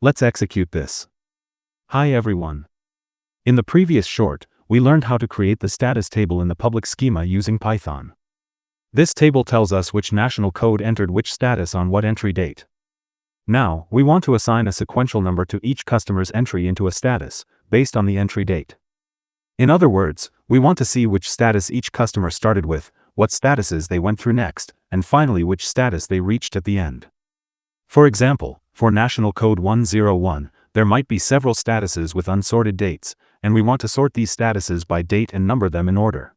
Let's execute this. Hi everyone. In the previous short, we learned how to create the status table in the public schema using Python. This table tells us which national code entered which status on what entry date. Now, we want to assign a sequential number to each customer's entry into a status, based on the entry date. In other words, we want to see which status each customer started with, what statuses they went through next, and finally which status they reached at the end. For example, for national code 101, there might be several statuses with unsorted dates, and we want to sort these statuses by date and number them in order.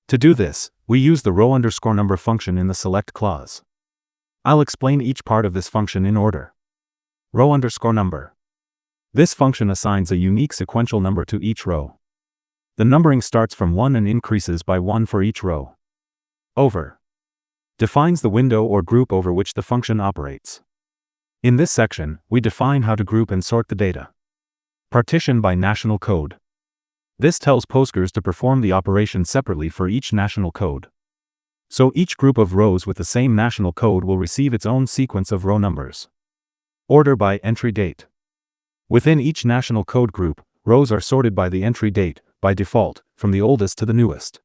To do this, we use the row_number function in the select clause. I'll explain each part of this function in order. Row_number. This function assigns a unique sequential number to each row. The numbering starts from 1 and increases by 1 for each row. Over. Defines the window or group over which the function operates. In this section, we define how to group and sort the data. Partition by national code. This tells Postgres to perform the operation separately for each national code. So each group of rows with the same national code will receive its own sequence of row numbers. Order by entry date. Within each national code group, rows are sorted by the entry date, by default, from the oldest to the newest.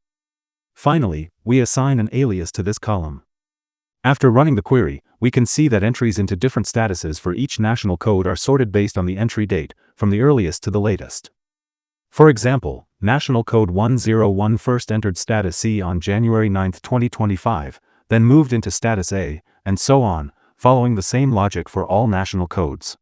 Finally, we assign an alias to this column. After running the query, we can see that entries into different statuses for each national code are sorted based on the entry date, from the earliest to the latest. For example, national code 101 first entered status C on January 9, 2025, then moved into status A, and so on, following the same logic for all national codes.